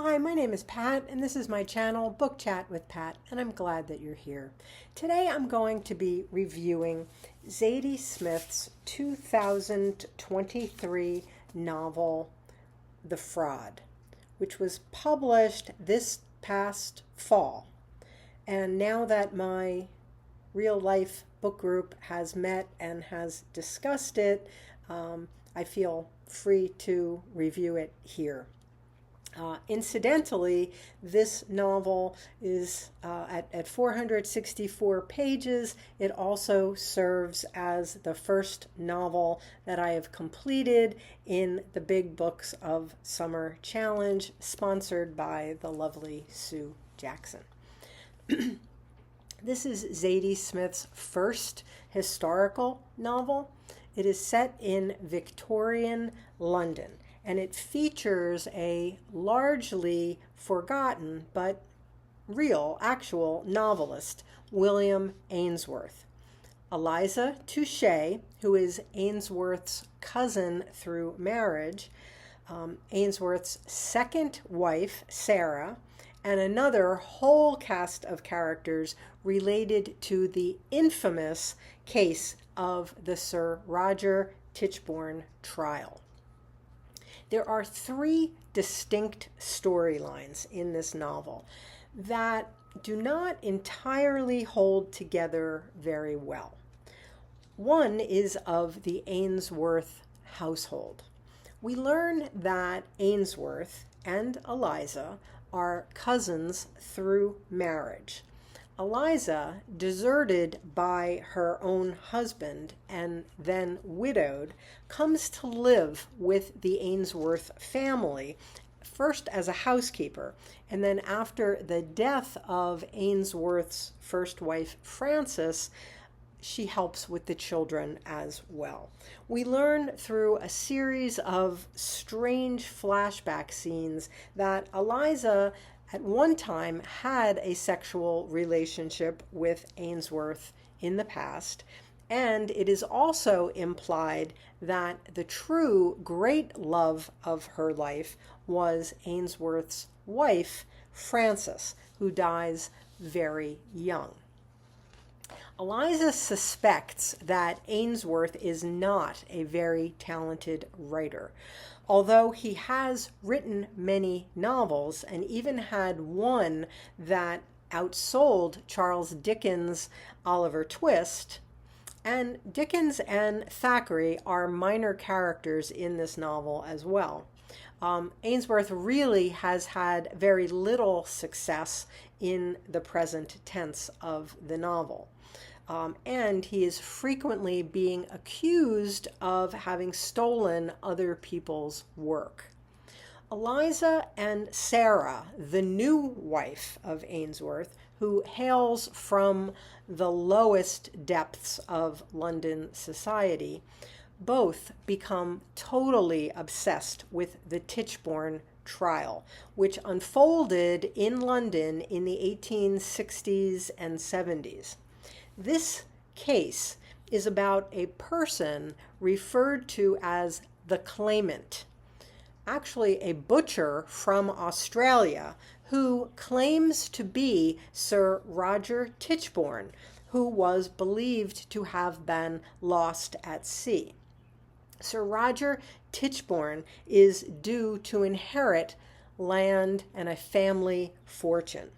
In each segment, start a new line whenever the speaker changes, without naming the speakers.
Hi, my name is Pat, and this is my channel, Book Chat with Pat, and I'm glad that you're here. Today I'm going to be reviewing Zadie Smith's 2023 novel, The Fraud, which was published this past fall. And now that my real life book group has met and has discussed it, I feel free to review it here. Incidentally, this novel is at 464 pages. It also serves as the first novel that I have completed in the Big Books of Summer Challenge, sponsored by the lovely Sue Jackson. This is Zadie Smith's first historical novel. It is set in Victorian London, and it features a largely forgotten but real, actual novelist, William Ainsworth. Eliza Touchet, who is Ainsworth's cousin through marriage, Ainsworth's second wife, Sarah, and another whole cast of characters related to the infamous case of the Sir Roger Tichborne trial. There are three distinct storylines in this novel that do not entirely hold together very well. One is of the Ainsworth household. We learn that Ainsworth and Eliza are cousins through marriage. Eliza, deserted by her own husband and then widowed, comes to live with the Ainsworth family, first as a housekeeper, and then after the death of Ainsworth's first wife, Frances, she helps with the children as well. We learn through a series of strange flashback scenes that Eliza at one time had a sexual relationship with Ainsworth in the past, and it is also implied that the true great love of her life was Ainsworth's wife, Frances, who dies very young. Eliza suspects that Ainsworth is not a very talented writer, although he has written many novels and even had one that outsold Charles Dickens' Oliver Twist. And Dickens and Thackeray are minor characters in this novel as well. Ainsworth really has had very little success in the present tense of the novel. And he is frequently being accused of having stolen other people's work. Eliza and Sarah, the new wife of Ainsworth, who hails from the lowest depths of London society, both become totally obsessed with the Tichborne trial, which unfolded in London in the 1860s and 70s. This case is about a person referred to as the claimant, actually a butcher from Australia who claims to be Sir Roger Tichborne, who was believed to have been lost at sea. Sir Roger Tichborne is due to inherit land and a family fortune.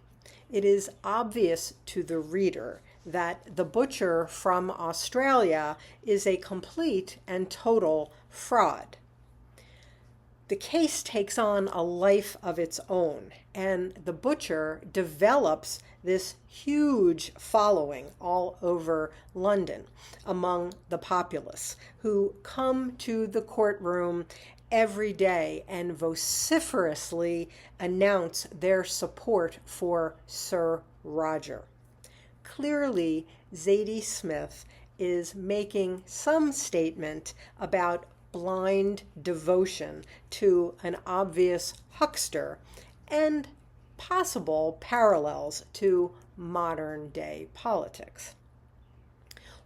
It is obvious to the reader that the butcher from Australia is a complete and total fraud. The case takes on a life of its own, and the butcher develops this huge following all over London among the populace, who come to the courtroom every day and vociferously announce their support for Sir Roger. Clearly, Zadie Smith is making some statement about blind devotion to an obvious huckster and possible parallels to modern day politics.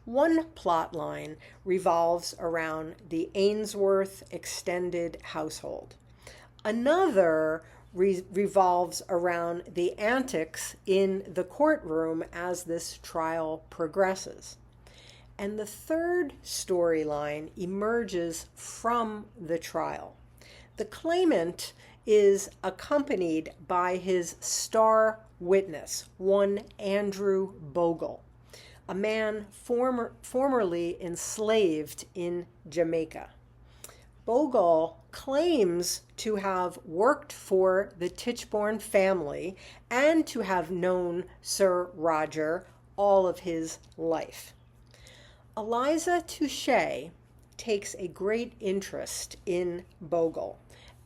One plot line revolves around the Ainsworth extended household. Another revolves around the antics in the courtroom as this trial progresses. And the third storyline emerges from the trial. The claimant is accompanied by his star witness, one Andrew Bogle, a man formerly enslaved in Jamaica. Bogle claims to have worked for the Tichborne family and to have known Sir Roger all of his life. Eliza Touchet takes a great interest in Bogle,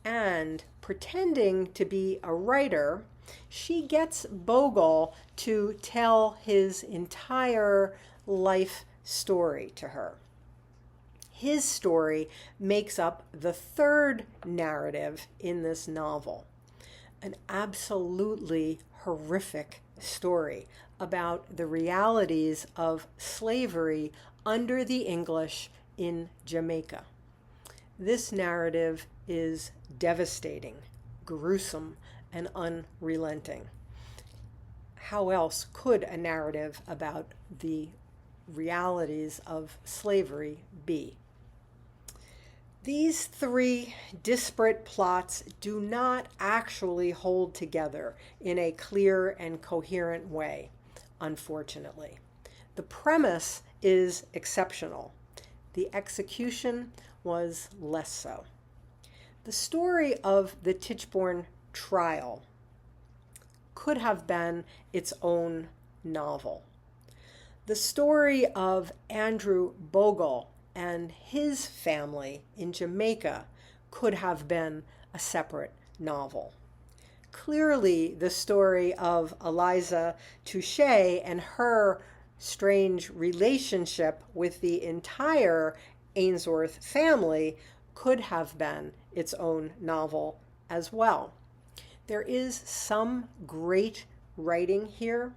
and pretending to be a writer, she gets Bogle to tell his entire life story to her. His story makes up the third narrative in this novel, an absolutely horrific story about the realities of slavery under the English in Jamaica. This narrative is devastating, gruesome, and unrelenting. How else could a narrative about the realities of slavery be? These three disparate plots do not actually hold together in a clear and coherent way, unfortunately. The premise is exceptional. The execution was less so. The story of the Tichborne trial could have been its own novel. The story of Andrew Bogle and his family in Jamaica could have been a separate novel. Clearly, the story of Eliza Touchet and her strange relationship with the entire Ainsworth family could have been its own novel as well. There is some great writing here,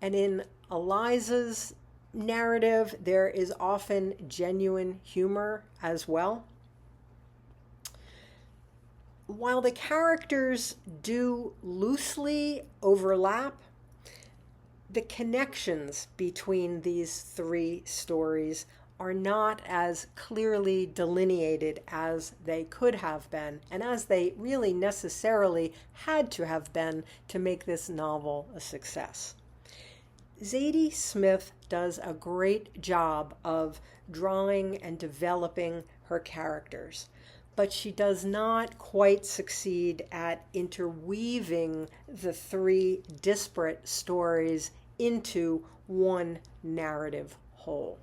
and in Eliza's narrative, there is often genuine humor as well. While the characters do loosely overlap, the connections between these three stories are not as clearly delineated as they could have been, and as they really necessarily had to have been to make this novel a success. Zadie Smith does a great job of drawing and developing her characters, but she does not quite succeed at interweaving the three disparate stories into one narrative whole.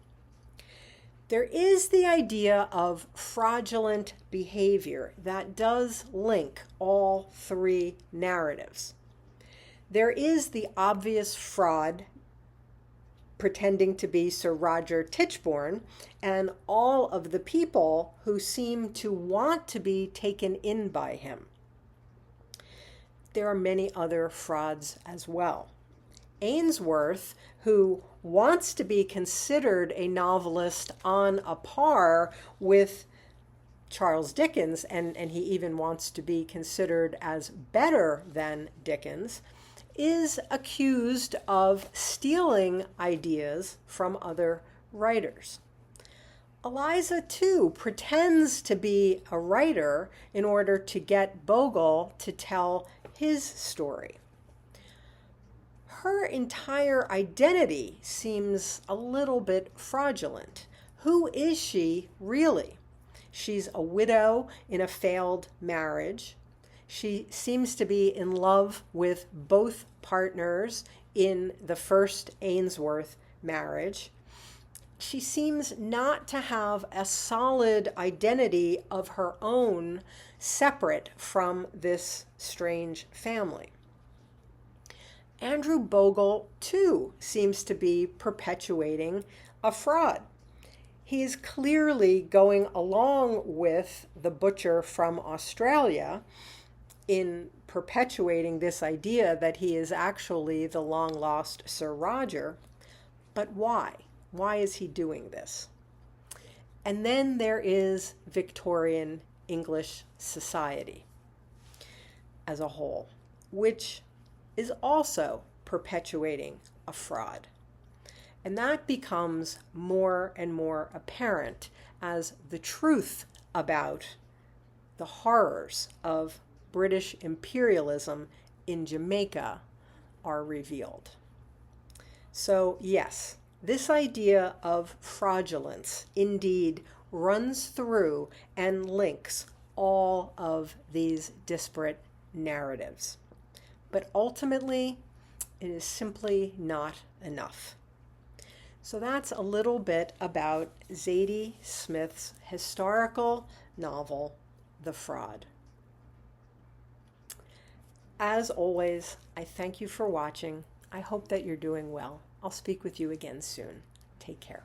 There is the idea of fraudulent behavior that does link all three narratives. There is the obvious fraud, pretending to be Sir Roger Tichborne, and all of the people who seem to want to be taken in by him. There are many other frauds as well. Ainsworth, who wants to be considered a novelist on a par with Charles Dickens, and he even wants to be considered as better than Dickens, is accused of stealing ideas from other writers. Eliza, too, pretends to be a writer in order to get Bogle to tell his story. Her entire identity seems a little bit fraudulent. Who is she really? She's a widow in a failed marriage. She seems to be in love with both partners in the first Ainsworth marriage. She seems not to have a solid identity of her own separate from this strange family. Andrew Bogle, too, seems to be perpetuating a fraud. He is clearly going along with the butcher from Australia in perpetuating this idea that he is actually the long-lost Sir Roger. But why? Why is he doing this? And then there is Victorian English society. as a whole, which is also perpetuating a fraud. And that becomes more and more apparent as the truth about the horrors of British imperialism in Jamaica are revealed. So yes, this idea of fraudulence indeed runs through and links all of these disparate narratives. But ultimately, it is simply not enough. So that's a little bit about Zadie Smith's historical novel, The Fraud. As always, I thank you for watching. I hope that you're doing well. I'll speak with you again soon. Take care.